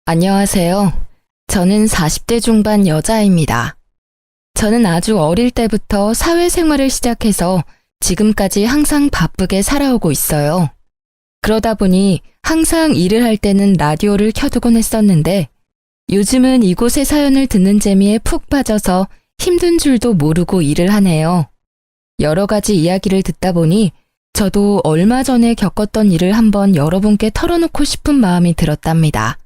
안녕하세요. 저는 40대 중반 여자입니다. 저는 아주 어릴 때부터 사회생활을 시작해서 지금까지 항상 바쁘게 살아오고 있어요. 그러다 보니 항상 일을 할 때는 라디오를 켜두곤 했었는데 요즘은 이곳의 사연을 듣는 재미에 푹 빠져서 힘든 줄도 모르고 일을 하네요. 여러 가지 이야기를 듣다 보니 저도 얼마 전에 겪었던 일을 한번 여러분께 털어놓고 싶은 마음이 들었답니다.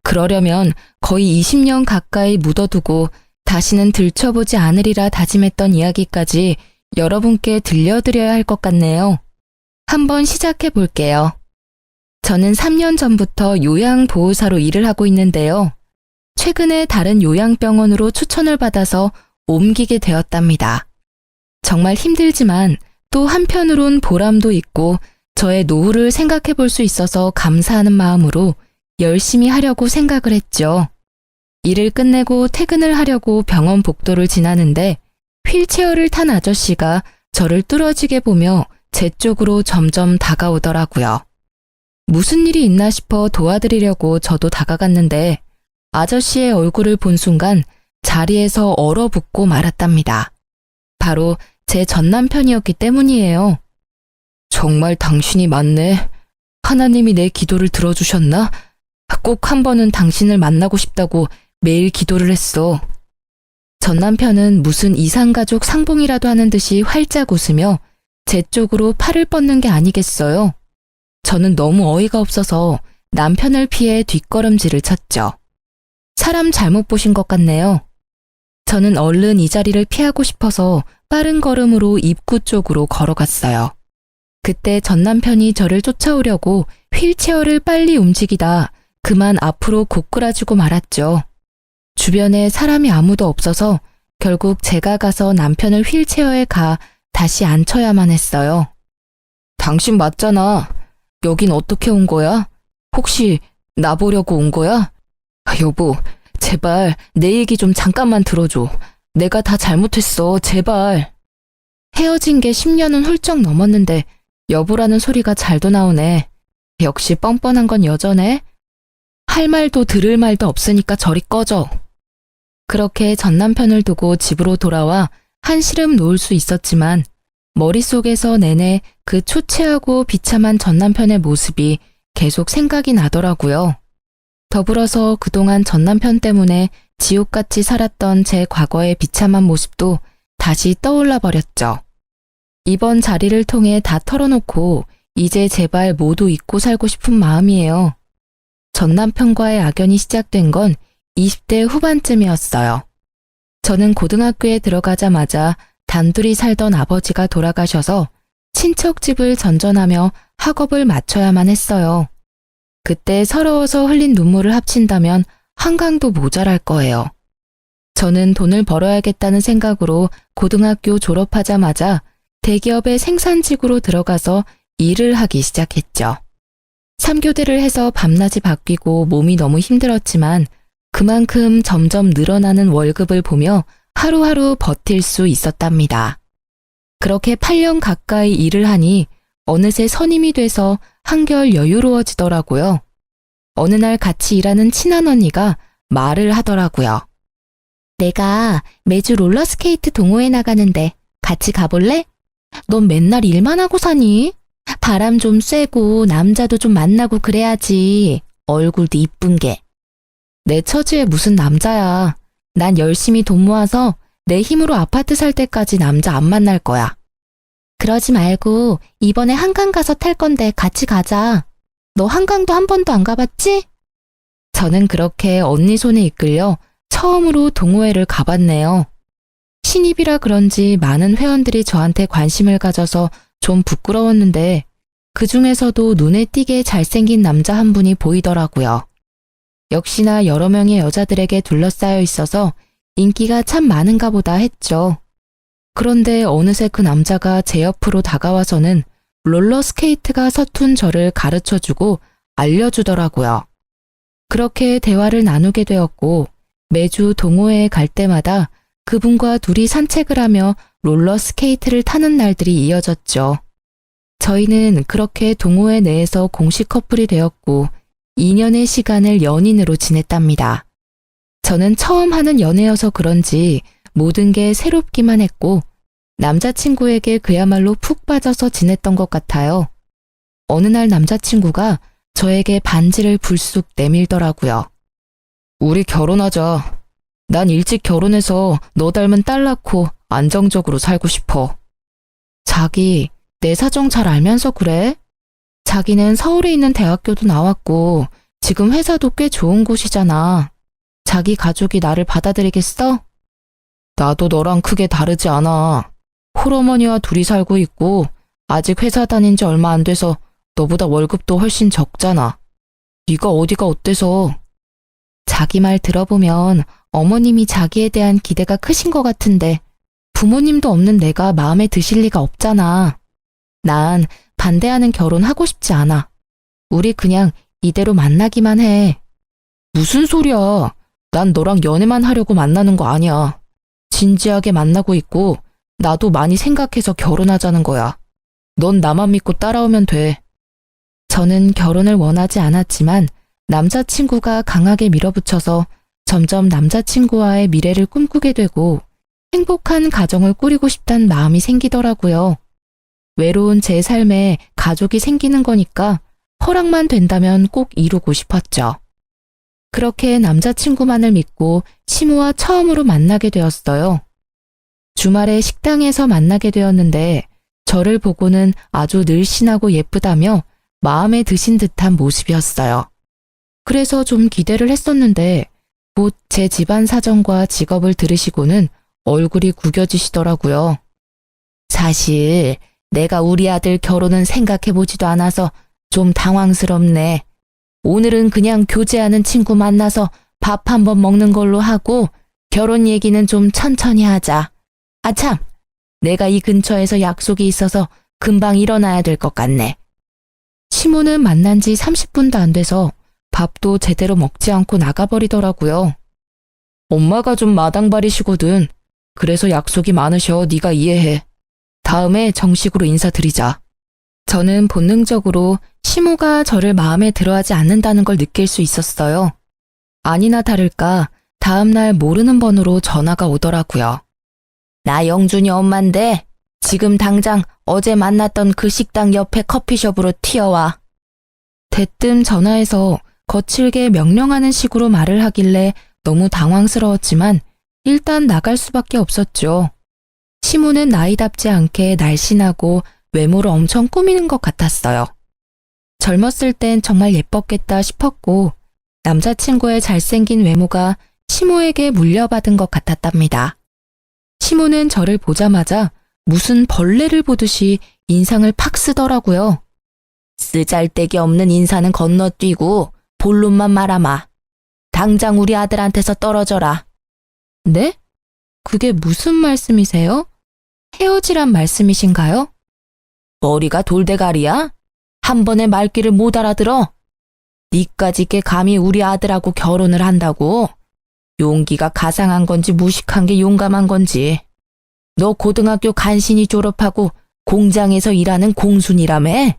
그러려면 거의 20년 가까이 묻어두고 다시는 들춰보지 않으리라 다짐했던 이야기까지 여러분께 들려드려야 할 것 같네요. 한번 시작해 볼게요. 저는 3년 전부터 요양보호사로 일을 하고 있는데요. 최근에 다른 요양병원으로 추천을 받아서 옮기게 되었답니다. 정말 힘들지만 또 한편으론 보람도 있고 저의 노후를 생각해 볼 수 있어서 감사하는 마음으로 열심히 하려고 생각을 했죠. 일을 끝내고 퇴근을 하려고 병원 복도를 지나는데 휠체어를 탄 아저씨가 저를 뚫어지게 보며 제 쪽으로 점점 다가오더라고요. 무슨 일이 있나 싶어 도와드리려고 저도 다가갔는데 아저씨의 얼굴을 본 순간 자리에서 얼어붙고 말았답니다. 바로 제 전남편이었기 때문이에요. 정말 당신이 맞네. 하나님이 내 기도를 들어주셨나? 꼭 한 번은 당신을 만나고 싶다고 매일 기도를 했어. 전 남편은 무슨 이상가족 상봉이라도 하는 듯이 활짝 웃으며 제 쪽으로 팔을 뻗는 게 아니겠어요. 저는 너무 어이가 없어서 남편을 피해 뒷걸음질을 쳤죠. 사람 잘못 보신 것 같네요. 저는 얼른 이 자리를 피하고 싶어서 빠른 걸음으로 입구 쪽으로 걸어갔어요. 그때 전 남편이 저를 쫓아오려고 휠체어를 빨리 움직이다 그만 앞으로 고꾸라지고 말았죠. 주변에 사람이 아무도 없어서 결국 제가 가서 남편을 휠체어에 가 다시 앉혀야만 했어요. 당신 맞잖아. 여긴 어떻게 온 거야? 혹시 나 보려고 온 거야? 여보, 제발 내 얘기 좀 잠깐만 들어줘. 내가 다 잘못했어, 제발. 헤어진 게 10년은 훌쩍 넘었는데 여보라는 소리가 잘도 나오네. 역시 뻔뻔한 건 여전해. 할 말도 들을 말도 없으니까 저리 꺼져. 그렇게 전 남편을 두고 집으로 돌아와 한시름 놓을 수 있었지만 머릿속에서 내내 그 초췌하고 비참한 전 남편의 모습이 계속 생각이 나더라고요. 더불어서 그동안 전 남편 때문에 지옥같이 살았던 제 과거의 비참한 모습도 다시 떠올라 버렸죠. 이번 자리를 통해 다 털어놓고 이제 제발 모두 잊고 살고 싶은 마음이에요. 전 남편과의 악연이 시작된 건 20대 후반쯤이었어요. 저는 고등학교에 들어가자마자 단둘이 살던 아버지가 돌아가셔서 친척 집을 전전하며 학업을 마쳐야만 했어요. 그때 서러워서 흘린 눈물을 합친다면 한강도 모자랄 거예요. 저는 돈을 벌어야겠다는 생각으로 고등학교 졸업하자마자 대기업의 생산직으로 들어가서 일을 하기 시작했죠. 3교대를 해서 밤낮이 바뀌고 몸이 너무 힘들었지만 그만큼 점점 늘어나는 월급을 보며 하루하루 버틸 수 있었답니다. 그렇게 8년 가까이 일을 하니 어느새 선임이 돼서 한결 여유로워지더라고요. 어느 날 같이 일하는 친한 언니가 말을 하더라고요. 내가 매주 롤러스케이트 동호회 나가는데 같이 가볼래? 넌 맨날 일만 하고 사니? 바람 좀 쐬고 남자도 좀 만나고 그래야지. 얼굴도 이쁜 게. 내 처지에 무슨 남자야. 난 열심히 돈 모아서 내 힘으로 아파트 살 때까지 남자 안 만날 거야. 그러지 말고 이번에 한강 가서 탈 건데 같이 가자. 너 한강도 한 번도 안 가봤지? 저는 그렇게 언니 손에 이끌려 처음으로 동호회를 가봤네요. 신입이라 그런지 많은 회원들이 저한테 관심을 가져서 좀 부끄러웠는데 그 중에서도 눈에 띄게 잘생긴 남자 한 분이 보이더라고요. 역시나 여러 명의 여자들에게 둘러싸여 있어서 인기가 참 많은가 보다 했죠. 그런데 어느새 그 남자가 제 옆으로 다가와서는 롤러스케이트가 서툰 저를 가르쳐주고 알려주더라고요. 그렇게 대화를 나누게 되었고 매주 동호회에 갈 때마다 그분과 둘이 산책을 하며 롤러스케이트를 타는 날들이 이어졌죠. 저희는 그렇게 동호회 내에서 공식 커플이 되었고 2년의 시간을 연인으로 지냈답니다. 저는 처음 하는 연애여서 그런지 모든 게 새롭기만 했고 남자친구에게 그야말로 푹 빠져서 지냈던 것 같아요. 어느 날 남자친구가 저에게 반지를 불쑥 내밀더라고요. 우리 결혼하자. 난 일찍 결혼해서 너 닮은 딸 낳고 안정적으로 살고 싶어. 자기, 내 사정 잘 알면서 그래? 자기는 서울에 있는 대학교도 나왔고 지금 회사도 꽤 좋은 곳이잖아. 자기 가족이 나를 받아들이겠어? 나도 너랑 크게 다르지 않아. 홀어머니와 둘이 살고 있고 아직 회사 다닌 지 얼마 안 돼서 너보다 월급도 훨씬 적잖아. 네가 어디가 어때서? 자기 말 들어보면 어머님이 자기에 대한 기대가 크신 것 같은데 부모님도 없는 내가 마음에 드실 리가 없잖아. 난 반대하는 결혼 하고 싶지 않아. 우리 그냥 이대로 만나기만 해. 무슨 소리야. 난 너랑 연애만 하려고 만나는 거 아니야. 진지하게 만나고 있고 나도 많이 생각해서 결혼하자는 거야. 넌 나만 믿고 따라오면 돼. 저는 결혼을 원하지 않았지만 남자친구가 강하게 밀어붙여서 점점 남자친구와의 미래를 꿈꾸게 되고 행복한 가정을 꾸리고 싶다는 마음이 생기더라고요. 외로운 제 삶에 가족이 생기는 거니까 허락만 된다면 꼭 이루고 싶었죠. 그렇게 남자친구만을 믿고 시무와 처음으로 만나게 되었어요. 주말에 식당에서 만나게 되었는데 저를 보고는 아주 늘씬하고 예쁘다며 마음에 드신 듯한 모습이었어요. 그래서 좀 기대를 했었는데 곧 제 집안 사정과 직업을 들으시고는 얼굴이 구겨지시더라고요. 사실 내가 우리 아들 결혼은 생각해보지도 않아서 좀 당황스럽네. 오늘은 그냥 교제하는 친구 만나서 밥 한번 먹는 걸로 하고 결혼 얘기는 좀 천천히 하자. 아참, 내가 이 근처에서 약속이 있어서 금방 일어나야 될 것 같네. 시모는 만난 지 30분도 안 돼서 밥도 제대로 먹지 않고 나가버리더라고요. 엄마가 좀 마당발이시거든. 그래서 약속이 많으셔. 네가 이해해. 다음에 정식으로 인사드리자. 저는 본능적으로 시모가 저를 마음에 들어하지 않는다는 걸 느낄 수 있었어요. 아니나 다를까 다음날 모르는 번호로 전화가 오더라고요. 나 영준이 엄마인데 지금 당장 어제 만났던 그 식당 옆에 커피숍으로 튀어와. 대뜸 전화해서 거칠게 명령하는 식으로 말을 하길래 너무 당황스러웠지만 일단 나갈 수밖에 없었죠. 시모는 나이답지 않게 날씬하고 외모를 엄청 꾸미는 것 같았어요. 젊었을 땐 정말 예뻤겠다 싶었고 남자친구의 잘생긴 외모가 시모에게 물려받은 것 같았답니다. 시모는 저를 보자마자 무슨 벌레를 보듯이 인상을 팍 쓰더라고요. 쓰잘데기 없는 인사는 건너뛰고 본론만 말아마. 당장 우리 아들한테서 떨어져라. 네? 그게 무슨 말씀이세요? 헤어지란 말씀이신가요? 머리가 돌대가리야? 한 번에 말귀를 못 알아들어? 니까짓 게 감히 우리 아들하고 결혼을 한다고? 용기가 가상한 건지 무식한 게 용감한 건지. 너 고등학교 간신히 졸업하고 공장에서 일하는 공순이라며?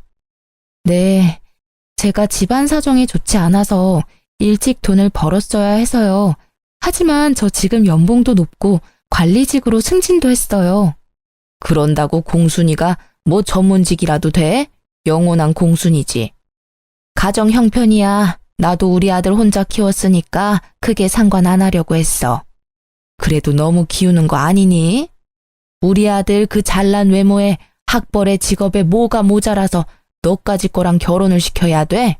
네, 제가 집안 사정이 좋지 않아서 일찍 돈을 벌었어야 해서요. 하지만 저 지금 연봉도 높고 관리직으로 승진도 했어요. 그런다고 공순이가 뭐 전문직이라도 돼? 영원한 공순이지. 가정 형편이야. 나도 우리 아들 혼자 키웠으니까 크게 상관 안 하려고 했어. 그래도 너무 키우는 거 아니니? 우리 아들 그 잘난 외모에 학벌에 직업에 뭐가 모자라서 너까지 거랑 결혼을 시켜야 돼?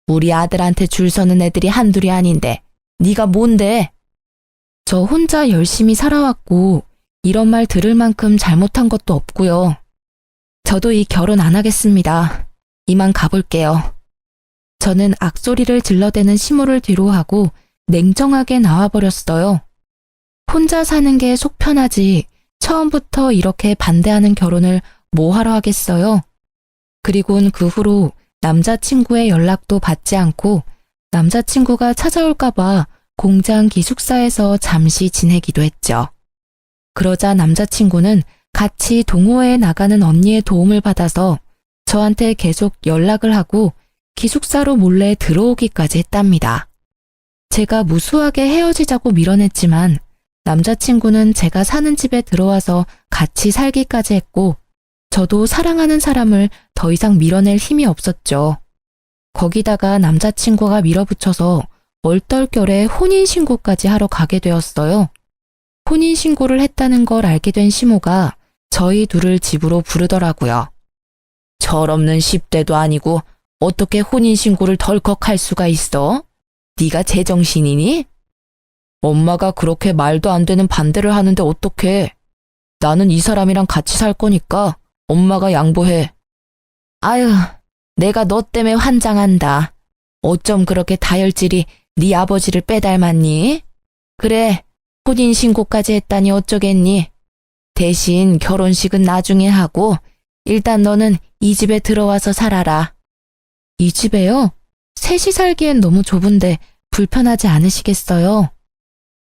우리 아들한테 줄 서는 애들이 한둘이 아닌데 네가 뭔데? 저 혼자 열심히 살아왔고 이런 말 들을 만큼 잘못한 것도 없고요. 저도 이 결혼 안 하겠습니다. 이만 가볼게요. 저는 악소리를 질러대는 시모를 뒤로하고 냉정하게 나와버렸어요. 혼자 사는 게 속 편하지 처음부터 이렇게 반대하는 결혼을 뭐하러 하겠어요. 그리곤 그 후로 남자친구의 연락도 받지 않고 남자친구가 찾아올까봐 공장 기숙사에서 잠시 지내기도 했죠. 그러자 남자친구는 같이 동호회에 나가는 언니의 도움을 받아서 저한테 계속 연락을 하고 기숙사로 몰래 들어오기까지 했답니다. 제가 무수하게 헤어지자고 밀어냈지만 남자친구는 제가 사는 집에 들어와서 같이 살기까지 했고 저도 사랑하는 사람을 더 이상 밀어낼 힘이 없었죠. 거기다가 남자친구가 밀어붙여서 얼떨결에 혼인신고까지 하러 가게 되었어요. 혼인신고를 했다는 걸 알게 된 시모가 저희 둘을 집으로 부르더라고요. 철없는 10대도 아니고 어떻게 혼인신고를 덜컥 할 수가 있어? 네가 제정신이니? 엄마가 그렇게 말도 안 되는 반대를 하는데 어떡해? 나는 이 사람이랑 같이 살 거니까 엄마가 양보해. 아유, 내가 너 때문에 환장한다. 어쩜 그렇게 다혈질이 네 아버지를 빼닮았니? 그래, 혼인신고까지 했다니 어쩌겠니? 대신 결혼식은 나중에 하고 일단 너는 이 집에 들어와서 살아라. 이 집에요? 셋이 살기엔 너무 좁은데 불편하지 않으시겠어요?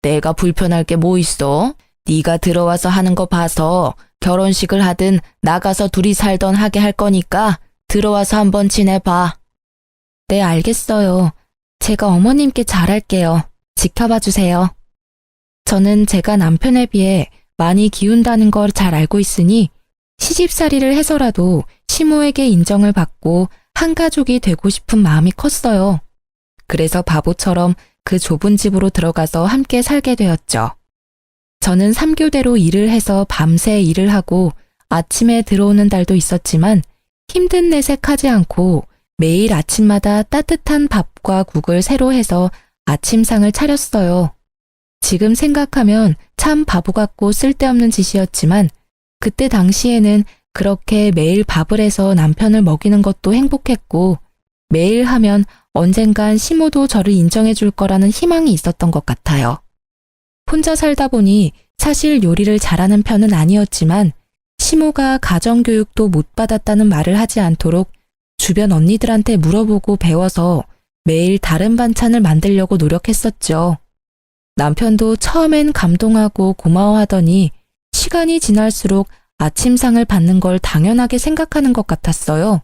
내가 불편할 게 뭐 있어? 네가 들어와서 하는 거 봐서 결혼식을 하든 나가서 둘이 살던 하게 할 거니까 들어와서 한번 지내봐. 네, 알겠어요. 제가 어머님께 잘할게요. 지켜봐 주세요. 저는 제가 남편에 비해 많이 기운다는 걸 잘 알고 있으니 시집살이를 해서라도 시모에게 인정을 받고 한 가족이 되고 싶은 마음이 컸어요. 그래서 바보처럼 그 좁은 집으로 들어가서 함께 살게 되었죠. 저는 3교대로 일을 해서 밤새 일을 하고 아침에 들어오는 달도 있었지만 힘든 내색하지 않고 매일 아침마다 따뜻한 밥과 국을 새로 해서 아침상을 차렸어요. 지금 생각하면 참 바보 같고 쓸데없는 짓이었지만 그때 당시에는 그렇게 매일 밥을 해서 남편을 먹이는 것도 행복했고 매일 하면 언젠간 시모도 저를 인정해 줄 거라는 희망이 있었던 것 같아요. 혼자 살다 보니 사실 요리를 잘하는 편은 아니었지만 시모가 가정교육도 못 받았다는 말을 하지 않도록 주변 언니들한테 물어보고 배워서 매일 다른 반찬을 만들려고 노력했었죠. 남편도 처음엔 감동하고 고마워하더니 시간이 지날수록 아침상을 받는 걸 당연하게 생각하는 것 같았어요.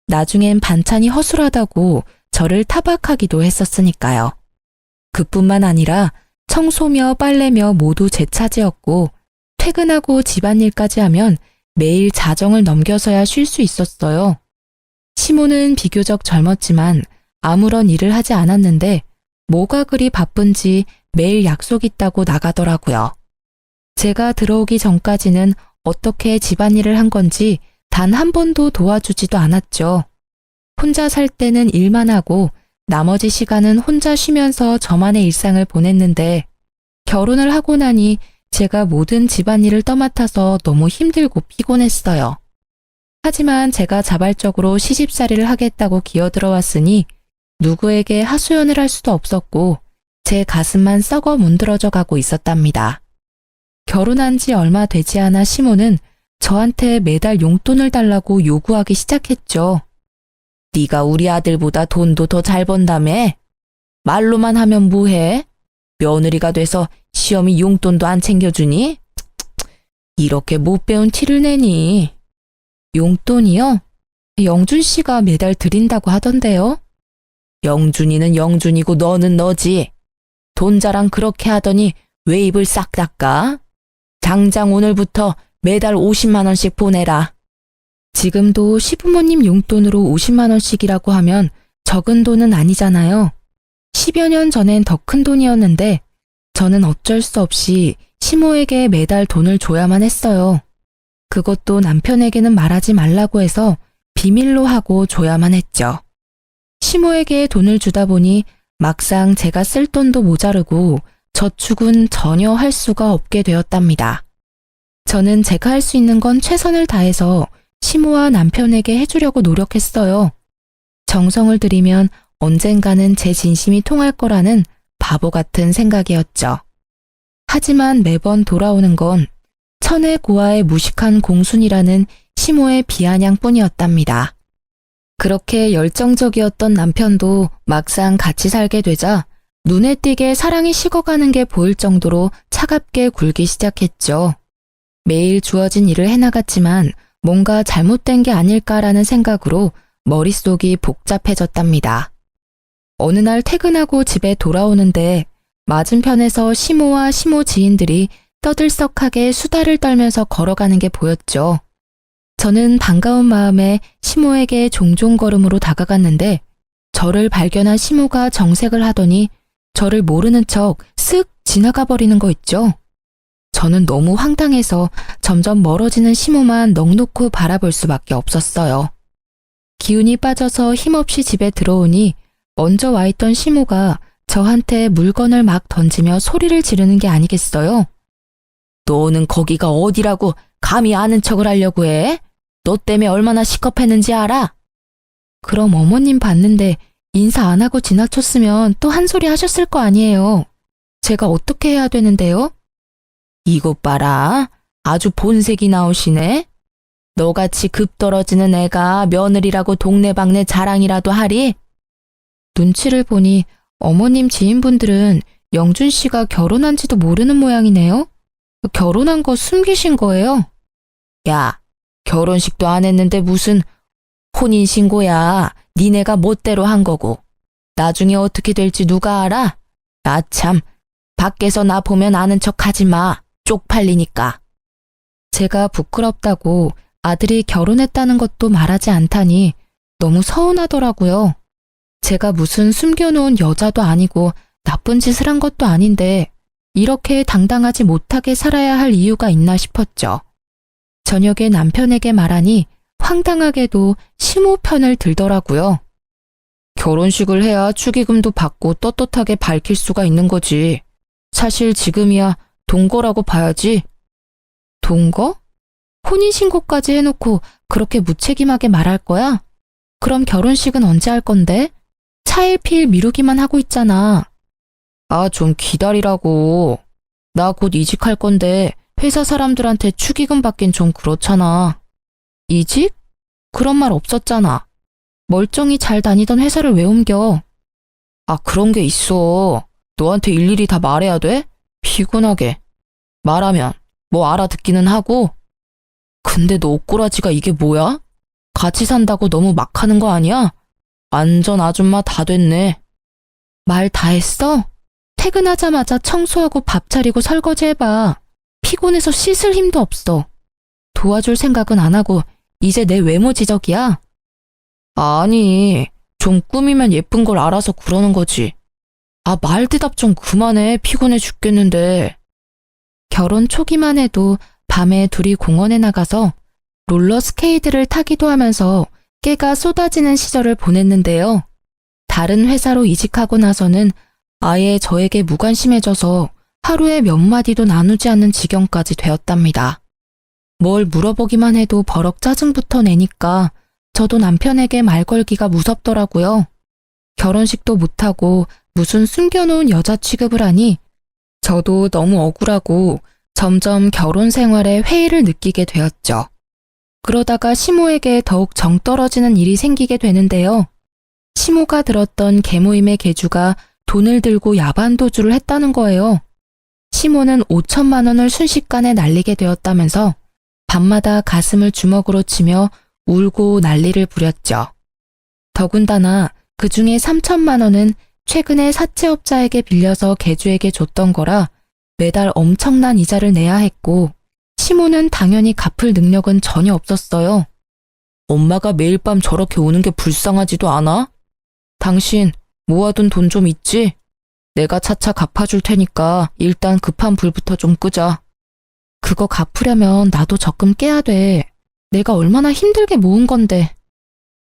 나중엔 반찬이 허술하다고 저를 타박하기도 했었으니까요. 그뿐만 아니라 청소며 빨래며 모두 제 차지였고 퇴근하고 집안일까지 하면 매일 자정을 넘겨서야 쉴 수 있었어요. 시모는 비교적 젊었지만 아무런 일을 하지 않았는데 뭐가 그리 바쁜지 매일 약속 있다고 나가더라고요. 제가 들어오기 전까지는 어떻게 집안일을 한 건지 단 한 번도 도와주지도 않았죠. 혼자 살 때는 일만 하고 나머지 시간은 혼자 쉬면서 저만의 일상을 보냈는데 결혼을 하고 나니 제가 모든 집안일을 떠맡아서 너무 힘들고 피곤했어요. 하지만 제가 자발적으로 시집살이를 하겠다고 기어들어왔으니 누구에게 하소연을 할 수도 없었고 제 가슴만 썩어 문드러져 가고 있었답니다. 결혼한 지 얼마 되지 않아 시모는 저한테 매달 용돈을 달라고 요구하기 시작했죠. 네가 우리 아들보다 돈도 더 잘 번다며? 말로만 하면 뭐해? 며느리가 돼서 시어미 용돈도 안 챙겨주니? 이렇게 못 배운 티를 내니? 용돈이요? 영준 씨가 매달 드린다고 하던데요? 영준이는 영준이고 너는 너지. 돈 자랑 그렇게 하더니 왜 입을 싹 닦아? 당장 오늘부터 매달 50만 원씩 보내라. 지금도 시부모님 용돈으로 50만 원씩이라고 하면 적은 돈은 아니잖아요. 10여 년 전엔 더 큰 돈이었는데 저는 어쩔 수 없이 시모에게 매달 돈을 줘야만 했어요. 그것도 남편에게는 말하지 말라고 해서 비밀로 하고 줘야만 했죠. 시모에게 돈을 주다 보니 막상 제가 쓸 돈도 모자르고 저축은 전혀 할 수가 없게 되었답니다. 저는 제가 할 수 있는 건 최선을 다해서 시모와 남편에게 해주려고 노력했어요. 정성을 들이면 언젠가는 제 진심이 통할 거라는 바보 같은 생각이었죠. 하지만 매번 돌아오는 건 천의 고아의 무식한 공순이라는 시모의 비아냥뿐이었답니다. 그렇게 열정적이었던 남편도 막상 같이 살게 되자 눈에 띄게 사랑이 식어가는 게 보일 정도로 차갑게 굴기 시작했죠. 매일 주어진 일을 해나갔지만 뭔가 잘못된 게 아닐까라는 생각으로 머릿속이 복잡해졌답니다. 어느 날 퇴근하고 집에 돌아오는데 맞은편에서 시모와 시모 지인들이 떠들썩하게 수다를 떨면서 걸어가는 게 보였죠. 저는 반가운 마음에 시모에게 종종 걸음으로 다가갔는데 저를 발견한 시모가 정색을 하더니 저를 모르는 척 쓱 지나가 버리는 거 있죠. 저는 너무 황당해서 점점 멀어지는 시모만 넋놓고 바라볼 수밖에 없었어요. 기운이 빠져서 힘없이 집에 들어오니 먼저 와 있던 시모가 저한테 물건을 막 던지며 소리를 지르는 게 아니겠어요? 너는 거기가 어디라고 감히 아는 척을 하려고 해? 너 때문에 얼마나 시겁했는지 알아? 그럼 어머님 봤는데 인사 안 하고 지나쳤으면 또 한 소리 하셨을 거 아니에요. 제가 어떻게 해야 되는데요? 이것 봐라. 아주 본색이 나오시네. 너같이 급 떨어지는 애가 며느리라고 동네방네 자랑이라도 하리? 눈치를 보니 어머님 지인분들은 영준 씨가 결혼한지도 모르는 모양이네요. 결혼한 거 숨기신 거예요? 야, 결혼식도 안 했는데 무슨 혼인신고야. 니네가 멋대로 한 거고. 나중에 어떻게 될지 누가 알아? 아 참, 밖에서 나 보면 아는 척 하지 마. 쪽팔리니까. 제가 부끄럽다고 아들이 결혼했다는 것도 말하지 않다니 너무 서운하더라고요. 제가 무슨 숨겨놓은 여자도 아니고 나쁜 짓을 한 것도 아닌데 이렇게 당당하지 못하게 살아야 할 이유가 있나 싶었죠. 저녁에 남편에게 말하니 황당하게도 시모 편을 들더라고요. 결혼식을 해야 축의금도 받고 떳떳하게 밝힐 수가 있는 거지. 사실 지금이야 동거라고 봐야지. 동거? 혼인신고까지 해놓고 그렇게 무책임하게 말할 거야? 그럼 결혼식은 언제 할 건데? 차일피일 미루기만 하고 있잖아. 아, 좀 기다리라고. 나 곧 이직할 건데 회사 사람들한테 축의금 받긴 좀 그렇잖아. 이직? 그런 말 없었잖아. 멀쩡히 잘 다니던 회사를 왜 옮겨? 아, 그런 게 있어. 너한테 일일이 다 말해야 돼? 피곤하게. 말하면 뭐 알아듣기는 하고. 근데 너 옷꼬라지가 이게 뭐야? 같이 산다고 너무 막 하는 거 아니야? 완전 아줌마 다 됐네. 말 다 했어? 퇴근하자마자 청소하고 밥 차리고 설거지 해봐. 피곤해서 씻을 힘도 없어. 도와줄 생각은 안 하고 이제 내 외모 지적이야? 아니, 좀 꾸미면 예쁜 걸 알아서 그러는 거지. 아, 말 대답 좀 그만해. 피곤해 죽겠는데. 결혼 초기만 해도 밤에 둘이 공원에 나가서 롤러스케이트를 타기도 하면서 깨가 쏟아지는 시절을 보냈는데요. 다른 회사로 이직하고 나서는 아예 저에게 무관심해져서 하루에 몇 마디도 나누지 않는 지경까지 되었답니다. 뭘 물어보기만 해도 버럭 짜증부터 내니까 저도 남편에게 말 걸기가 무섭더라고요. 결혼식도 못하고 무슨 숨겨놓은 여자 취급을 하니 저도 너무 억울하고 점점 결혼 생활에 회의를 느끼게 되었죠. 그러다가 시모에게 더욱 정 떨어지는 일이 생기게 되는데요. 시모가 들었던 개모임의 계주가 돈을 들고 야반도주를 했다는 거예요. 시모는 5천만 원을 순식간에 날리게 되었다면서 밤마다 가슴을 주먹으로 치며 울고 난리를 부렸죠. 더군다나 그 중에 3천만 원은 최근에 사채업자에게 빌려서 계주에게 줬던 거라 매달 엄청난 이자를 내야 했고 시모는 당연히 갚을 능력은 전혀 없었어요. 엄마가 매일 밤 저렇게 우는 게 불쌍하지도 않아? 당신 모아둔 돈 좀 있지? 내가 차차 갚아줄 테니까 일단 급한 불부터 좀 끄자. 그거 갚으려면 나도 적금 깨야 돼. 내가 얼마나 힘들게 모은 건데.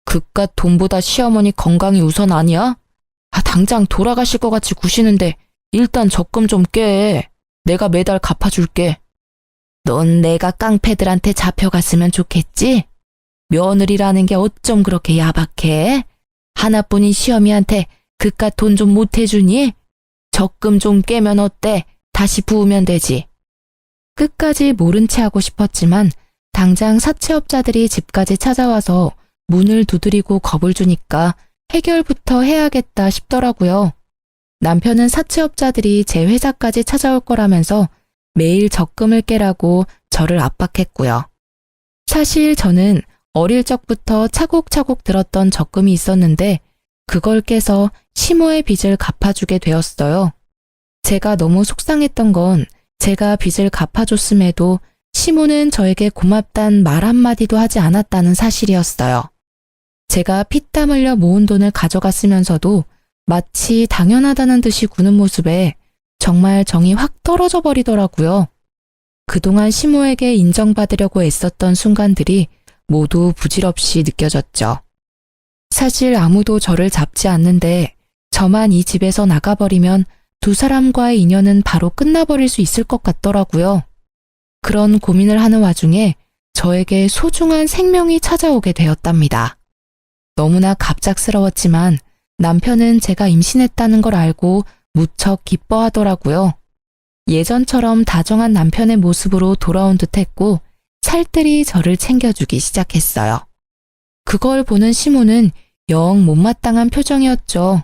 그깟 돈보다 시어머니 건강이 우선 아니야? 아, 당장 돌아가실 것 같이 구시는데 일단 적금 좀 깨. 내가 매달 갚아줄게. 넌 내가 깡패들한테 잡혀갔으면 좋겠지? 며느리라는 게 어쩜 그렇게 야박해? 하나뿐인 시어미한테 그깟 돈 좀 못 해주니? 적금 좀 깨면 어때? 다시 부으면 되지. 끝까지 모른 체 하고 싶었지만 당장 사채업자들이 집까지 찾아와서 문을 두드리고 겁을 주니까 해결부터 해야겠다 싶더라고요. 남편은 사채업자들이 제 회사까지 찾아올 거라면서 매일 적금을 깨라고 저를 압박했고요. 사실 저는 어릴 적부터 차곡차곡 들었던 적금이 있었는데 그걸 깨서 시모의 빚을 갚아주게 되었어요. 제가 너무 속상했던 건 제가 빚을 갚아줬음에도 시모는 저에게 고맙단 말 한마디도 하지 않았다는 사실이었어요. 제가 피땀 흘려 모은 돈을 가져갔으면서도 마치 당연하다는 듯이 구는 모습에 정말 정이 확 떨어져 버리더라고요. 그동안 시모에게 인정받으려고 애썼던 순간들이 모두 부질없이 느껴졌죠. 사실 아무도 저를 잡지 않는데 저만 이 집에서 나가버리면 두 사람과의 인연은 바로 끝나버릴 수 있을 것 같더라고요. 그런 고민을 하는 와중에 저에게 소중한 생명이 찾아오게 되었답니다. 너무나 갑작스러웠지만 남편은 제가 임신했다는 걸 알고 무척 기뻐하더라고요. 예전처럼 다정한 남편의 모습으로 돌아온 듯했고 살뜰히 저를 챙겨주기 시작했어요. 그걸 보는 시모는 영 못마땅한 표정이었죠.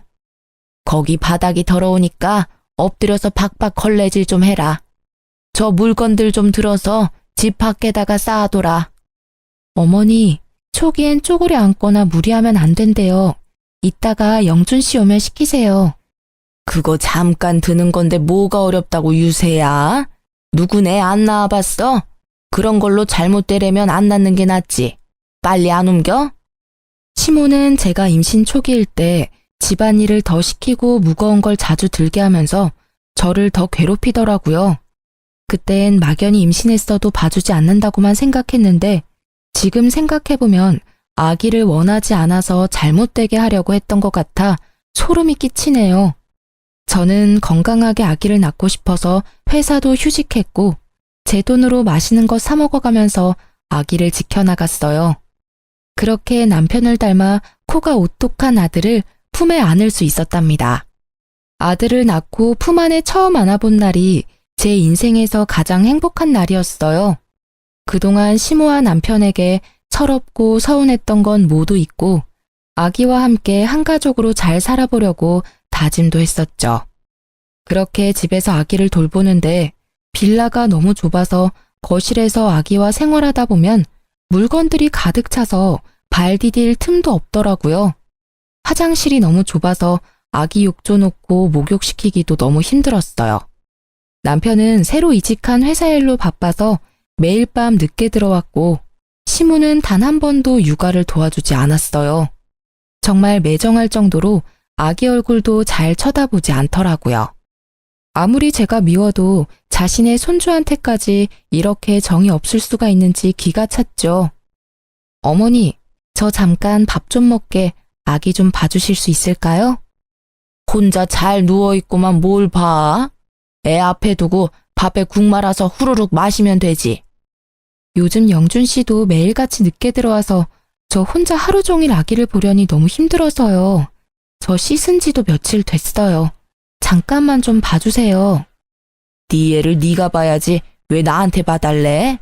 거기 바닥이 더러우니까 엎드려서 박박 걸레질 좀 해라. 저 물건들 좀 들어서 집 밖에다가 쌓아둬라. 어머니, 초기엔 쪼그려 앉거나 무리하면 안 된대요. 이따가 영준 씨 오면 시키세요. 그거 잠깐 드는 건데 뭐가 어렵다고 유세야? 누구네 안 낳아봤어? 그런 걸로 잘못되려면 안 낳는 게 낫지. 빨리 안 옮겨? 시모는 제가 임신 초기일 때 집안일을 더 시키고 무거운 걸 자주 들게 하면서 저를 더 괴롭히더라고요. 그땐 막연히 임신했어도 봐주지 않는다고만 생각했는데 지금 생각해보면 아기를 원하지 않아서 잘못되게 하려고 했던 것 같아 소름이 끼치네요. 저는 건강하게 아기를 낳고 싶어서 회사도 휴직했고 제 돈으로 맛있는 거 사 먹어가면서 아기를 지켜나갔어요. 그렇게 남편을 닮아 코가 오똑한 아들을 품에 안을 수 있었답니다. 아들을 낳고 품 안에 처음 안아본 날이 제 인생에서 가장 행복한 날이었어요. 그동안 시모와 남편에게 철없고 서운했던 건 모두 잊고 아기와 함께 한 가족으로 잘 살아보려고 다짐도 했었죠. 그렇게 집에서 아기를 돌보는데 빌라가 너무 좁아서 거실에서 아기와 생활하다 보면 물건들이 가득 차서 발 디딜 틈도 없더라고요. 화장실이 너무 좁아서 아기 욕조 놓고 목욕시키기도 너무 힘들었어요. 남편은 새로 이직한 회사 일로 바빠서 매일 밤 늦게 들어왔고 시모는 단 한 번도 육아를 도와주지 않았어요. 정말 매정할 정도로 아기 얼굴도 잘 쳐다보지 않더라고요. 아무리 제가 미워도 자신의 손주한테까지 이렇게 정이 없을 수가 있는지 기가 찼죠. 어머니, 저 잠깐 밥 좀 먹게 아기 좀 봐주실 수 있을까요? 혼자 잘 누워있고만 뭘 봐? 애 앞에 두고 밥에 국 말아서 후루룩 마시면 되지. 요즘 영준 씨도 매일같이 늦게 들어와서 저 혼자 하루 종일 아기를 보려니 너무 힘들어서요. 저 씻은 지도 며칠 됐어요. 잠깐만 좀 봐주세요. 네 애를 네가 봐야지 왜 나한테 봐달래?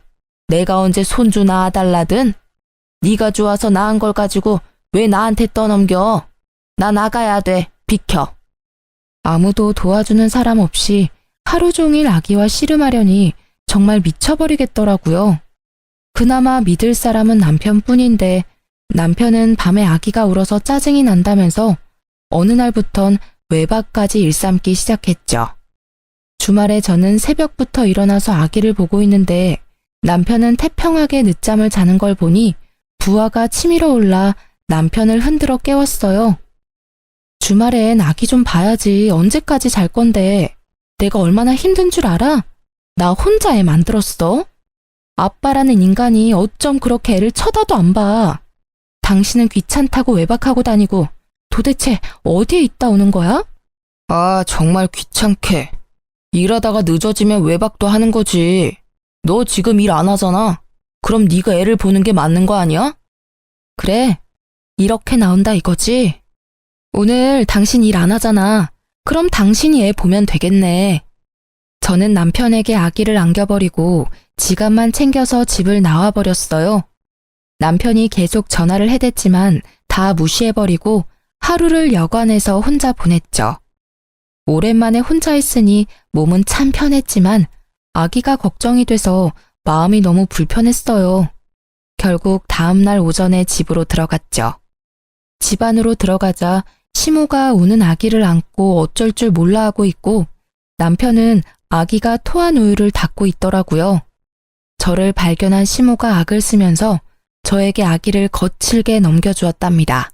내가 언제 손주 낳아달라든? 네가 좋아서 낳은 걸 가지고 왜 나한테 떠넘겨? 나 나가야 돼. 비켜. 아무도 도와주는 사람 없이 하루 종일 아기와 씨름하려니 정말 미쳐버리겠더라고요. 그나마 믿을 사람은 남편뿐인데 남편은 밤에 아기가 울어서 짜증이 난다면서 어느 날부턴 외박까지 일삼기 시작했죠. 주말에 저는 새벽부터 일어나서 아기를 보고 있는데 남편은 태평하게 늦잠을 자는 걸 보니 부하가 치밀어 올라 남편을 흔들어 깨웠어요. 주말엔 아기 좀 봐야지 언제까지 잘 건데 내가 얼마나 힘든 줄 알아? 나 혼자 애 만들었어. 아빠라는 인간이 어쩜 그렇게 애를 쳐다도 안 봐. 당신은 귀찮다고 외박하고 다니고 도대체 어디에 있다 오는 거야? 아, 정말 귀찮게. 일하다가 늦어지면 외박도 하는 거지. 너 지금 일 안 하잖아. 그럼 네가 애를 보는 게 맞는 거 아니야? 그래, 이렇게 나온다 이거지. 오늘 당신 일 안 하잖아. 그럼 당신이 애 보면 되겠네. 저는 남편에게 아기를 안겨버리고 지갑만 챙겨서 집을 나와버렸어요. 남편이 계속 전화를 해댔지만 다 무시해버리고 하루를 여관에서 혼자 보냈죠. 오랜만에 혼자 있으니 몸은 참 편했지만 아기가 걱정이 돼서 마음이 너무 불편했어요. 결국 다음날 오전에 집으로 들어갔죠. 집 안으로 들어가자 시모가 우는 아기를 안고 어쩔 줄 몰라 하고 있고 남편은 아기가 토한 우유를 닦고 있더라고요. 저를 발견한 시모가 악을 쓰면서 저에게 아기를 거칠게 넘겨주었답니다.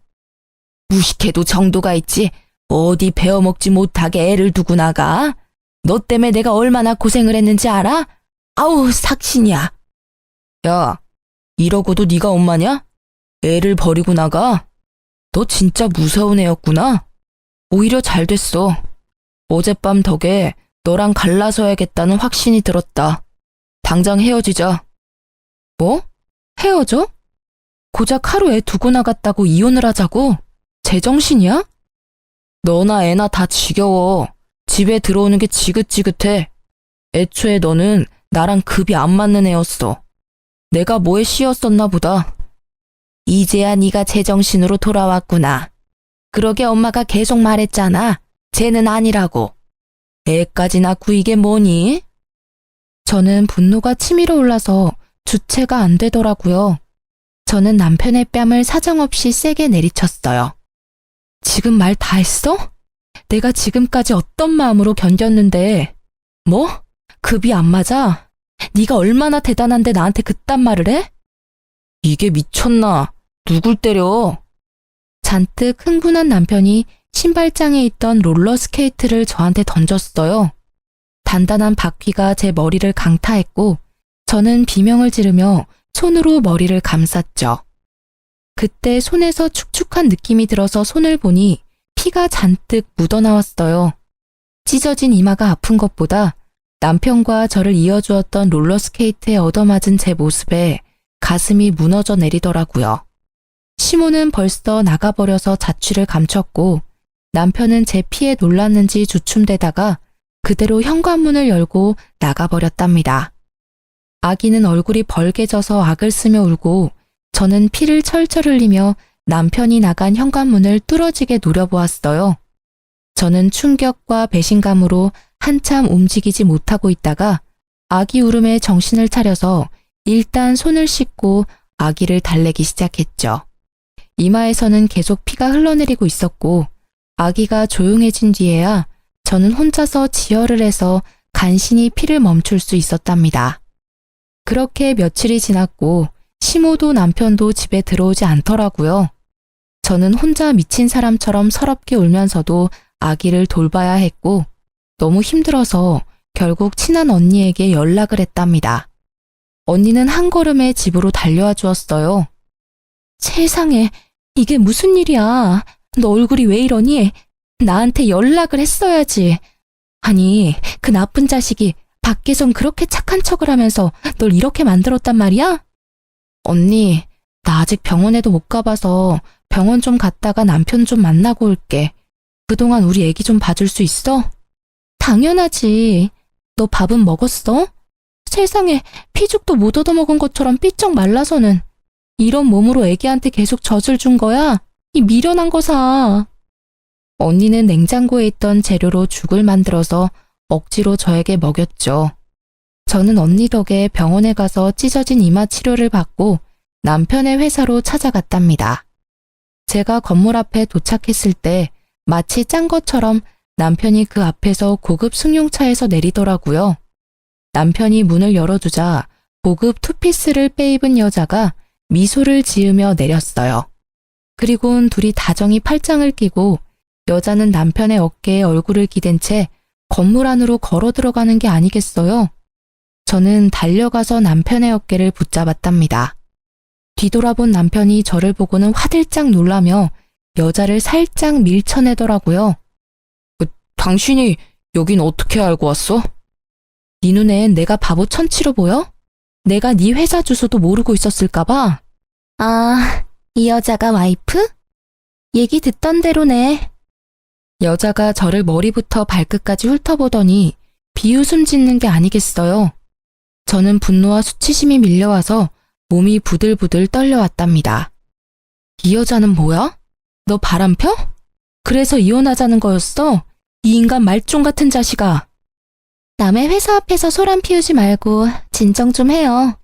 무식해도 정도가 있지. 어디 베어먹지 못하게 애를 두고 나가? 너 때문에 내가 얼마나 고생을 했는지 알아? 아우 삭신이야. 야, 이러고도 네가 엄마냐? 애를 버리고 나가? 너 진짜 무서운 애였구나. 오히려 잘 됐어. 어젯밤 덕에 너랑 갈라서야겠다는 확신이 들었다. 당장 헤어지자. 뭐? 헤어져? 고작 하루 애 두고 나갔다고 이혼을 하자고? 제정신이야? 너나 애나 다 지겨워. 집에 들어오는 게 지긋지긋해. 애초에 너는 나랑 급이 안 맞는 애였어. 내가 뭐에 씌었었나 보다. 이제야 네가 제정신으로 돌아왔구나. 그러게 엄마가 계속 말했잖아. 쟤는 아니라고. 애까지 낳고 이게 뭐니? 저는 분노가 치밀어 올라서 주체가 안 되더라고요. 저는 남편의 뺨을 사정없이 세게 내리쳤어요. 지금 말 다 했어? 내가 지금까지 어떤 마음으로 견뎠는데. 뭐? 급이 안 맞아? 네가 얼마나 대단한데 나한테 그딴 말을 해? 이게 미쳤나? 누굴 때려? 잔뜩 흥분한 남편이 신발장에 있던 롤러스케이트를 저한테 던졌어요. 단단한 바퀴가 제 머리를 강타했고 저는 비명을 지르며 손으로 머리를 감쌌죠. 그때 손에서 축축한 느낌이 들어서 손을 보니 피가 잔뜩 묻어나왔어요. 찢어진 이마가 아픈 것보다 남편과 저를 이어주었던 롤러스케이트에 얻어맞은 제 모습에 가슴이 무너져 내리더라고요. 시모는 벌써 나가버려서 자취를 감췄고 남편은 제 피에 놀랐는지 주춤대다가 그대로 현관문을 열고 나가버렸답니다. 아기는 얼굴이 벌개져서 악을 쓰며 울고 저는 피를 철철 흘리며 남편이 나간 현관문을 뚫어지게 노려보았어요. 저는 충격과 배신감으로 한참 움직이지 못하고 있다가 아기 울음에 정신을 차려서 일단 손을 씻고 아기를 달래기 시작했죠. 이마에서는 계속 피가 흘러내리고 있었고 아기가 조용해진 뒤에야 저는 혼자서 지혈을 해서 간신히 피를 멈출 수 있었답니다. 그렇게 며칠이 지났고 시모도 남편도 집에 들어오지 않더라고요. 저는 혼자 미친 사람처럼 서럽게 울면서도 아기를 돌봐야 했고 너무 힘들어서 결국 친한 언니에게 연락을 했답니다. 언니는 한 걸음에 집으로 달려와 주었어요. 세상에, 이게 무슨 일이야? 너 얼굴이 왜 이러니? 나한테 연락을 했어야지. 아니, 그 나쁜 자식이 밖에선 그렇게 착한 척을 하면서 널 이렇게 만들었단 말이야? 언니, 나 아직 병원에도 못 가봐서 병원 좀 갔다가 남편 좀 만나고 올게. 그동안 우리 애기 좀 봐줄 수 있어? 당연하지. 너 밥은 먹었어? 세상에, 피죽도 못 얻어먹은 것처럼 삐쩍 말라서는. 이런 몸으로 애기한테 계속 젖을 준 거야? 이 미련한 거사. 언니는 냉장고에 있던 재료로 죽을 만들어서 억지로 저에게 먹였죠. 저는 언니 덕에 병원에 가서 찢어진 이마 치료를 받고 남편의 회사로 찾아갔답니다. 제가 건물 앞에 도착했을 때 마치 짠 것처럼 남편이 그 앞에서 고급 승용차에서 내리더라고요. 남편이 문을 열어주자 고급 투피스를 빼입은 여자가 미소를 지으며 내렸어요. 그리고는 둘이 다정히 팔짱을 끼고 여자는 남편의 어깨에 얼굴을 기댄 채 건물 안으로 걸어 들어가는 게 아니겠어요? 저는 달려가서 남편의 어깨를 붙잡았답니다. 뒤돌아본 남편이 저를 보고는 화들짝 놀라며 여자를 살짝 밀쳐내더라고요. 당신이 여긴 어떻게 알고 왔어? 네 눈엔 내가 바보 천치로 보여? 내가 네 회사 주소도 모르고 있었을까봐. 아, 이 여자가 와이프? 얘기 듣던 대로네. 여자가 저를 머리부터 발끝까지 훑어보더니 비웃음 짓는 게 아니겠어요. 저는 분노와 수치심이 밀려와서 몸이 부들부들 떨려왔답니다. 이 여자는 뭐야? 너 바람 펴? 그래서 이혼하자는 거였어? 이 인간 말종 같은 자식아. 남의 회사 앞에서 소란 피우지 말고 진정 좀 해요.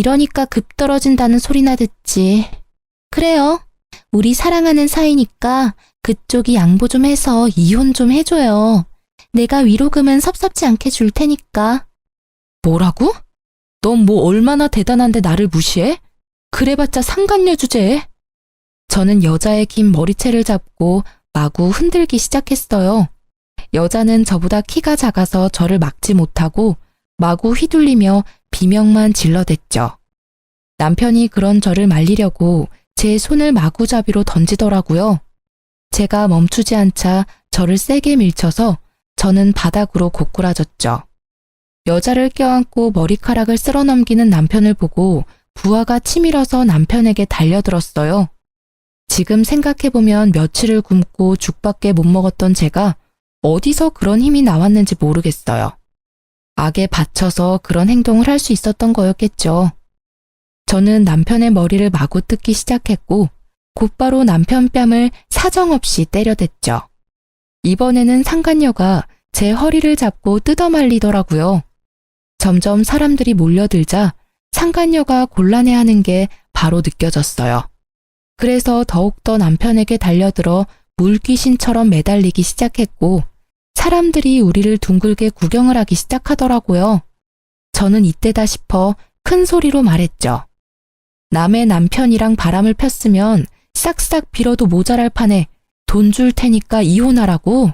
이러니까 급 떨어진다는 소리나 듣지. 그래요. 우리 사랑하는 사이니까 그쪽이 양보 좀 해서 이혼 좀 해줘요. 내가 위로금은 섭섭지 않게 줄 테니까. 뭐라고? 넌 뭐 얼마나 대단한데 나를 무시해? 그래봤자 상간녀 주제에. 저는 여자의 긴 머리채를 잡고 마구 흔들기 시작했어요. 여자는 저보다 키가 작아서 저를 막지 못하고 마구 휘둘리며 비명만 질러댔죠. 남편이 그런 저를 말리려고 제 손을 마구잡이로 던지더라고요. 제가 멈추지 않자 저를 세게 밀쳐서 저는 바닥으로 고꾸라졌죠. 여자를 껴안고 머리카락을 쓸어넘기는 남편을 보고 부하가 치밀어서 남편에게 달려들었어요. 지금 생각해보면 며칠을 굶고 죽밖에 못 먹었던 제가 어디서 그런 힘이 나왔는지 모르겠어요. 악에 받쳐서 그런 행동을 할 수 있었던 거였겠죠. 저는 남편의 머리를 마구 뜯기 시작했고 곧바로 남편 뺨을 사정없이 때려댔죠. 이번에는 상간녀가 제 허리를 잡고 뜯어말리더라고요. 점점 사람들이 몰려들자 상간녀가 곤란해하는 게 바로 느껴졌어요. 그래서 더욱더 남편에게 달려들어 물귀신처럼 매달리기 시작했고 사람들이 우리를 둥글게 구경을 하기 시작하더라고요. 저는 이때다 싶어 큰 소리로 말했죠. 남의 남편이랑 바람을 폈으면 싹싹 빌어도 모자랄 판에 돈 줄 테니까 이혼하라고?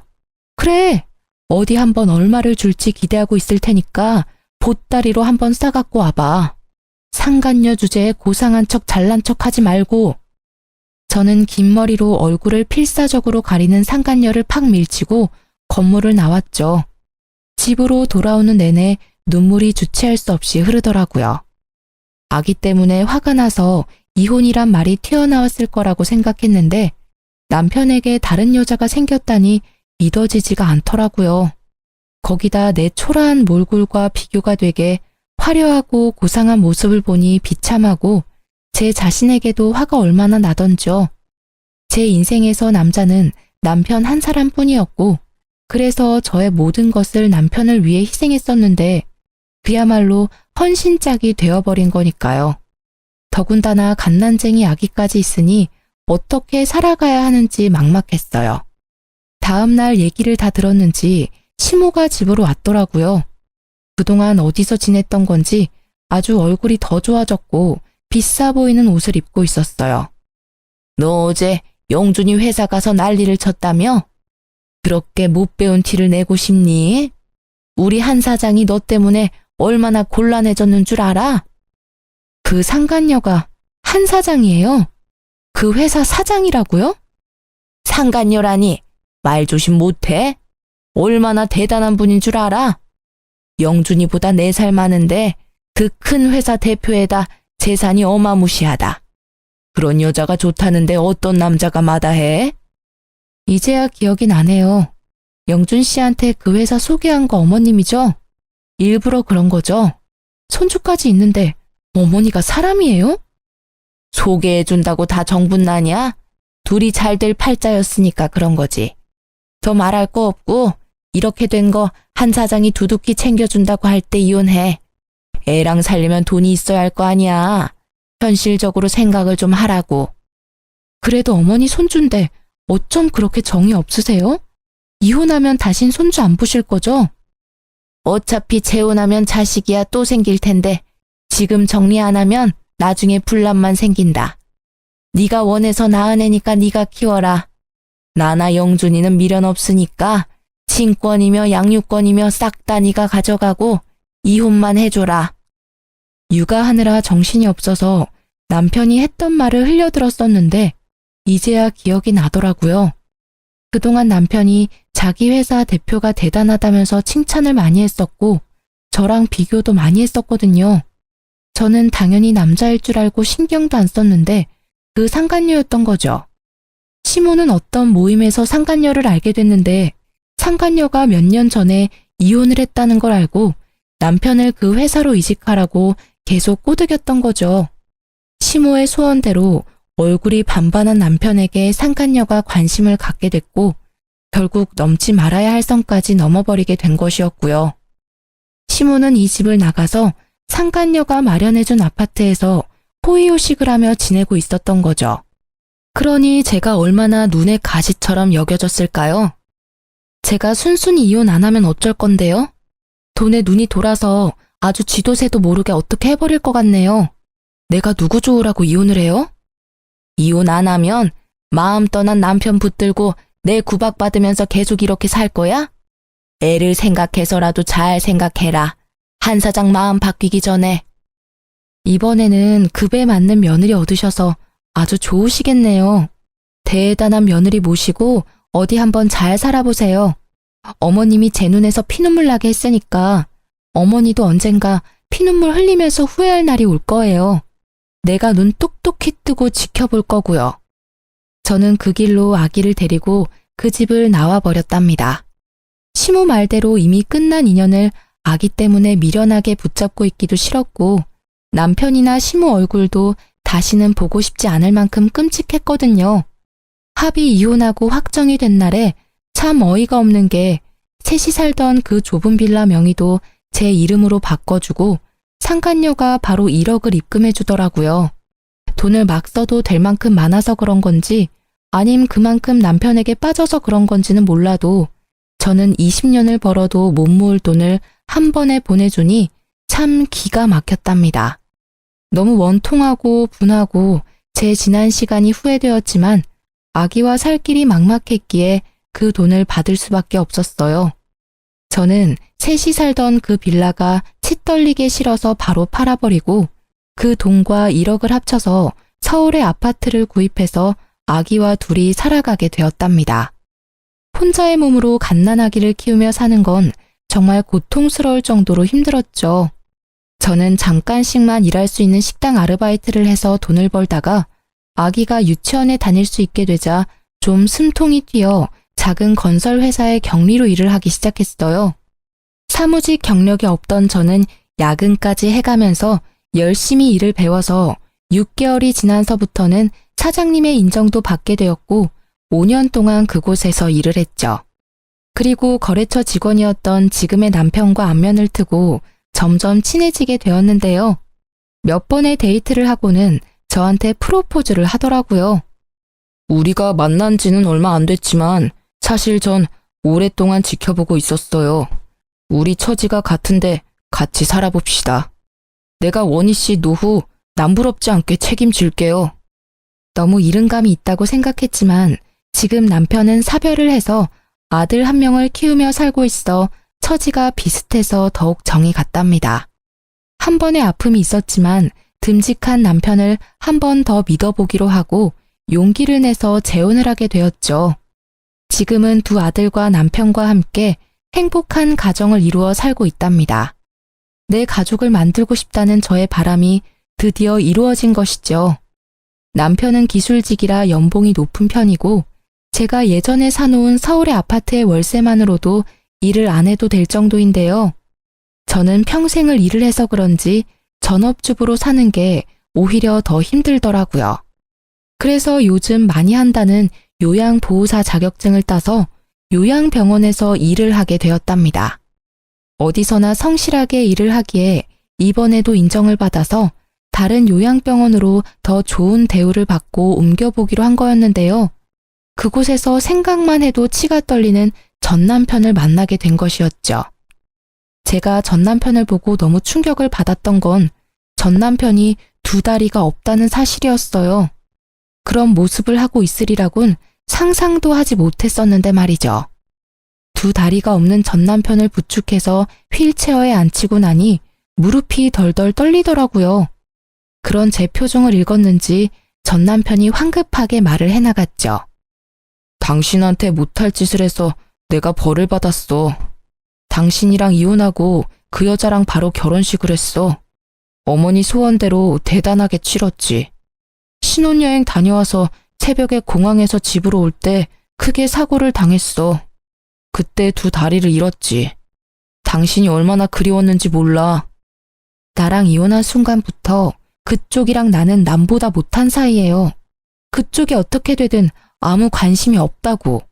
그래, 어디 한번 얼마를 줄지 기대하고 있을 테니까 보따리로 한번 싸갖고 와봐. 상간녀 주제에 고상한 척 잘난 척 하지 말고. 저는 긴 머리로 얼굴을 필사적으로 가리는 상간녀를 팍 밀치고 건물을 나왔죠. 집으로 돌아오는 내내 눈물이 주체할 수 없이 흐르더라고요. 아기 때문에 화가 나서 이혼이란 말이 튀어나왔을 거라고 생각했는데 남편에게 다른 여자가 생겼다니 믿어지지가 않더라고요. 거기다 내 초라한 몰골과 비교가 되게 화려하고 고상한 모습을 보니 비참하고 제 자신에게도 화가 얼마나 나던지요. 제 인생에서 남자는 남편 한 사람뿐이었고 그래서 저의 모든 것을 남편을 위해 희생했었는데 그야말로 헌신짝이 되어버린 거니까요. 더군다나 갓난쟁이 아기까지 있으니 어떻게 살아가야 하는지 막막했어요. 다음 날 얘기를 다 들었는지 시모가 집으로 왔더라고요. 그동안 어디서 지냈던 건지 아주 얼굴이 더 좋아졌고 비싸 보이는 옷을 입고 있었어요. 너 어제 영준이 회사 가서 난리를 쳤다며? 그렇게 못 배운 티를 내고 싶니? 우리 한 사장이 너 때문에 얼마나 곤란해졌는 줄 알아? 그 상간녀가 한 사장이에요? 그 회사 사장이라고요? 상간녀라니 말 조심 못해? 얼마나 대단한 분인 줄 알아? 영준이보다 4살 많은데 그 큰 회사 대표에다 재산이 어마무시하다. 그런 여자가 좋다는데 어떤 남자가 마다해? 이제야 기억이 나네요. 영준 씨한테 그 회사 소개한 거 어머님이죠? 일부러 그런 거죠? 손주까지 있는데 어머니가 사람이에요? 소개해준다고 다 정분나냐? 둘이 잘 될 팔자였으니까 그런 거지. 더 말할 거 없고 이렇게 된 거 한 사장이 두둑히 챙겨준다고 할 때 이혼해. 애랑 살려면 돈이 있어야 할 거 아니야. 현실적으로 생각을 좀 하라고. 그래도 어머니 손주인데 어쩜 그렇게 정이 없으세요? 이혼하면 다신 손주 안 보실 거죠? 어차피 재혼하면 자식이야 또 생길 텐데 지금 정리 안 하면 나중에 분란만 생긴다. 네가 원해서 낳은 애니까 네가 키워라. 나나 영준이는 미련 없으니까 친권이며 양육권이며 싹 다 네가 가져가고 이혼만 해줘라. 육아하느라 정신이 없어서 남편이 했던 말을 흘려들었었는데 이제야 기억이 나더라고요. 그동안 남편이 자기 회사 대표가 대단하다면서 칭찬을 많이 했었고 저랑 비교도 많이 했었거든요. 저는 당연히 남자일 줄 알고 신경도 안 썼는데 그 상간녀였던 거죠. 시모는 어떤 모임에서 상간녀를 알게 됐는데 상간녀가 몇 년 전에 이혼을 했다는 걸 알고 남편을 그 회사로 이직하라고 계속 꼬드겼던 거죠. 시모의 소원대로 얼굴이 반반한 남편에게 상간녀가 관심을 갖게 됐고 결국 넘지 말아야 할 선까지 넘어버리게 된 것이었고요. 시모는 이 집을 나가서 상간녀가 마련해준 아파트에서 호의호식을 하며 지내고 있었던 거죠. 그러니 제가 얼마나 눈의 가시처럼 여겨졌을까요? 제가 순순히 이혼 안 하면 어쩔 건데요? 돈에 눈이 돌아서 아주 쥐도 새도 모르게 어떻게 해버릴 것 같네요. 내가 누구 좋으라고 이혼을 해요? 이혼 안 하면 마음 떠난 남편 붙들고 내 구박받으면서 계속 이렇게 살 거야? 애를 생각해서라도 잘 생각해라. 한 사장 마음 바뀌기 전에. 이번에는 급에 맞는 며느리 얻으셔서 아주 좋으시겠네요. 대단한 며느리 모시고 어디 한번 잘 살아보세요. 어머님이 제 눈에서 피눈물 나게 했으니까 어머니도 언젠가 피눈물 흘리면서 후회할 날이 올 거예요. 내가 눈 똑똑히 뜨고 지켜볼 거고요. 저는 그 길로 아기를 데리고 그 집을 나와버렸답니다. 시모 말대로 이미 끝난 인연을 아기 때문에 미련하게 붙잡고 있기도 싫었고 남편이나 시모 얼굴도 다시는 보고 싶지 않을 만큼 끔찍했거든요. 합의 이혼하고 확정이 된 날에 참 어이가 없는 게 셋이 살던 그 좁은 빌라 명의도 제 이름으로 바꿔주고 상간녀가 바로 1억을 입금해 주더라고요. 돈을 막 써도 될 만큼 많아서 그런 건지 아님 그만큼 남편에게 빠져서 그런 건지는 몰라도 저는 20년을 벌어도 못 모을 돈을 한 번에 보내주니 참 기가 막혔답니다. 너무 원통하고 분하고 제 지난 시간이 후회되었지만 아기와 살 길이 막막했기에 그 돈을 받을 수밖에 없었어요. 저는 셋이 살던 그 빌라가 치떨리게 싫어서 바로 팔아버리고 그 돈과 1억을 합쳐서 서울의 아파트를 구입해서 아기와 둘이 살아가게 되었답니다. 혼자의 몸으로 갓난아기를 키우며 사는 건 정말 고통스러울 정도로 힘들었죠. 저는 잠깐씩만 일할 수 있는 식당 아르바이트를 해서 돈을 벌다가 아기가 유치원에 다닐 수 있게 되자 좀 숨통이 튀어 작은 건설 회사의 경리로 일을 하기 시작했어요. 사무직 경력이 없던 저는 야근까지 해가면서 열심히 일을 배워서 6개월이 지나서부터는 사장님의 인정도 받게 되었고 5년 동안 그곳에서 일을 했죠. 그리고 거래처 직원이었던 지금의 남편과 안면을 트고 점점 친해지게 되었는데요. 몇 번의 데이트를 하고는 저한테 프로포즈를 하더라고요. 우리가 만난 지는 얼마 안 됐지만 사실 전 오랫동안 지켜보고 있었어요. 우리 처지가 같은데 같이 살아봅시다. 내가 원희 씨 노후 남부럽지 않게 책임질게요. 너무 이른감이 있다고 생각했지만 지금 남편은 사별을 해서 아들 한 명을 키우며 살고 있어 처지가 비슷해서 더욱 정이 갔답니다. 한 번의 아픔이 있었지만 듬직한 남편을 한 번 더 믿어보기로 하고 용기를 내서 재혼을 하게 되었죠. 지금은 두 아들과 남편과 함께 행복한 가정을 이루어 살고 있답니다. 내 가족을 만들고 싶다는 저의 바람이 드디어 이루어진 것이죠. 남편은 기술직이라 연봉이 높은 편이고 제가 예전에 사놓은 서울의 아파트의 월세만으로도 일을 안 해도 될 정도인데요. 저는 평생을 일을 해서 그런지 전업주부로 사는 게 오히려 더 힘들더라고요. 그래서 요즘 많이 한다는 요양보호사 자격증을 따서 요양병원에서 일을 하게 되었답니다. 어디서나 성실하게 일을 하기에 이번에도 인정을 받아서 다른 요양병원으로 더 좋은 대우를 받고 옮겨보기로 한 거였는데요. 그곳에서 생각만 해도 치가 떨리는 전 남편을 만나게 된 것이었죠. 제가 전 남편을 보고 너무 충격을 받았던 건 전 남편이 두 다리가 없다는 사실이었어요. 그런 모습을 하고 있으리라곤 상상도 하지 못했었는데 말이죠. 두 다리가 없는 전 남편을 부축해서 휠체어에 앉히고 나니 무릎이 덜덜 떨리더라고요. 그런 제 표정을 읽었는지 전 남편이 황급하게 말을 해나갔죠. 당신한테 못할 짓을 해서 내가 벌을 받았어. 당신이랑 이혼하고 그 여자랑 바로 결혼식을 했어. 어머니 소원대로 대단하게 치렀지. 신혼여행 다녀와서 새벽에 공항에서 집으로 올 때 크게 사고를 당했어. 그때 두 다리를 잃었지. 당신이 얼마나 그리웠는지 몰라. 나랑 이혼한 순간부터 그쪽이랑 나는 남보다 못한 사이예요. 그쪽이 어떻게 되든 아무 관심이 없다고.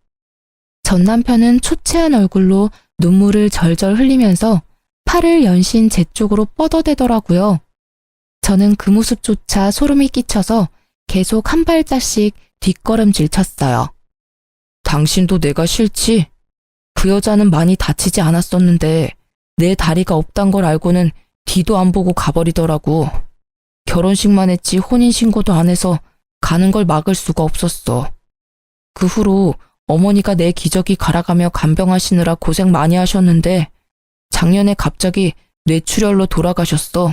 전 남편은 초췌한 얼굴로 눈물을 절절 흘리면서 팔을 연신 제 쪽으로 뻗어대더라고요. 저는 그 모습조차 소름이 끼쳐서 계속 한 발자씩 뒷걸음질 쳤어요. 당신도 내가 싫지? 그 여자는 많이 다치지 않았었는데 내 다리가 없단 걸 알고는 뒤도 안 보고 가버리더라고. 결혼식만 했지 혼인신고도 안 해서 가는 걸 막을 수가 없었어. 그 후로 어머니가 내 기저귀 갈아가며 간병하시느라 고생 많이 하셨는데 작년에 갑자기 뇌출혈로 돌아가셨어.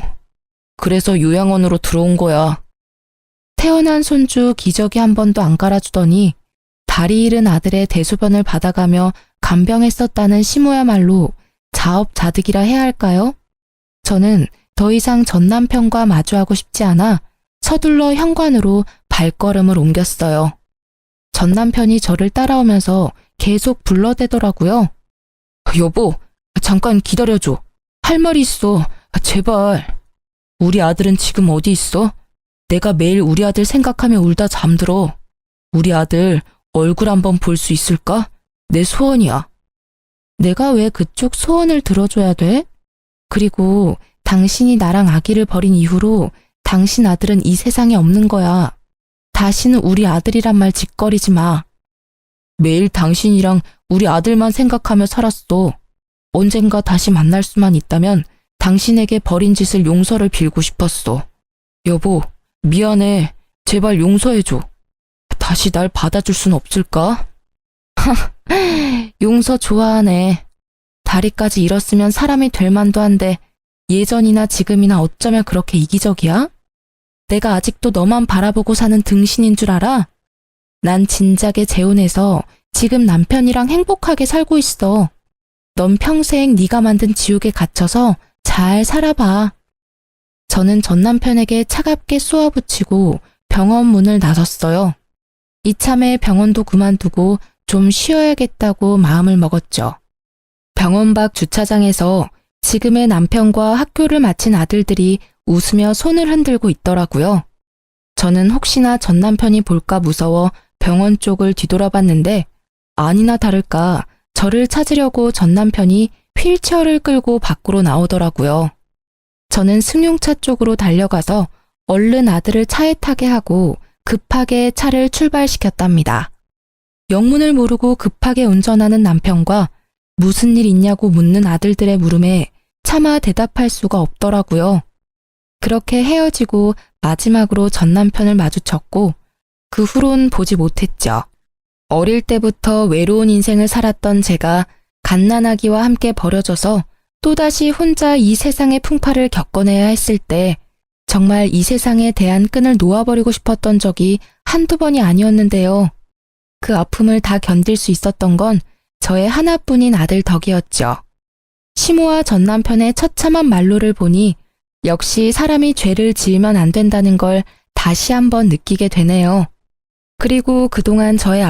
그래서 요양원으로 들어온 거야. 태어난 손주 기저귀 한 번도 안 갈아주더니 다리 잃은 아들의 대소변을 받아가며 간병했었다는 시모야말로 자업자득이라 해야 할까요? 저는 더 이상 전 남편과 마주하고 싶지 않아 서둘러 현관으로 발걸음을 옮겼어요. 전 남편이 저를 따라오면서 계속 불러대더라고요. 여보, 잠깐 기다려줘. 할 말이 있어. 제발. 우리 아들은 지금 어디 있어? 내가 매일 우리 아들 생각하며 울다 잠들어. 우리 아들 얼굴 한번 볼 수 있을까? 내 소원이야. 내가 왜 그쪽 소원을 들어줘야 돼? 그리고 당신이 나랑 아기를 버린 이후로 당신 아들은 이 세상에 없는 거야. 다시는 우리 아들이란 말 짓거리지 마. 매일 당신이랑 우리 아들만 생각하며 살았어. 언젠가 다시 만날 수만 있다면 당신에게 벌인 짓을 용서를 빌고 싶었어. 여보, 미안해. 제발 용서해줘. 다시 날 받아줄 순 없을까? 용서 좋아하네. 다리까지 잃었으면 사람이 될 만도 한데 예전이나 지금이나 어쩌면 그렇게 이기적이야? 내가 아직도 너만 바라보고 사는 등신인 줄 알아? 난 진작에 재혼해서 지금 남편이랑 행복하게 살고 있어. 넌 평생 네가 만든 지옥에 갇혀서 잘 살아봐. 저는 전 남편에게 차갑게 쏘아붙이고 병원 문을 나섰어요. 이참에 병원도 그만두고 좀 쉬어야겠다고 마음을 먹었죠. 병원 밖 주차장에서 지금의 남편과 학교를 마친 아들들이 웃으며 손을 흔들고 있더라고요. 저는 혹시나 전 남편이 볼까 무서워 병원 쪽을 뒤돌아봤는데 아니나 다를까 저를 찾으려고 전 남편이 휠체어를 끌고 밖으로 나오더라고요. 저는 승용차 쪽으로 달려가서 얼른 아들을 차에 타게 하고 급하게 차를 출발시켰답니다. 영문을 모르고 급하게 운전하는 남편과 무슨 일 있냐고 묻는 아들들의 물음에 차마 대답할 수가 없더라고요. 그렇게 헤어지고 마지막으로 전 남편을 마주쳤고 그 후론 보지 못했죠. 어릴 때부터 외로운 인생을 살았던 제가 갓난아기와 함께 버려져서 또다시 혼자 이 세상의 풍파를 겪어내야 했을 때 정말 이 세상에 대한 끈을 놓아버리고 싶었던 적이 한두 번이 아니었는데요. 그 아픔을 다 견딜 수 있었던 건 저의 하나뿐인 아들 덕이었죠. 시모와 전 남편의 처참한 말로를 보니 역시 사람이 죄를 지으면 안 된다는 걸 다시 한번 느끼게 되네요. 그리고 그동안 저의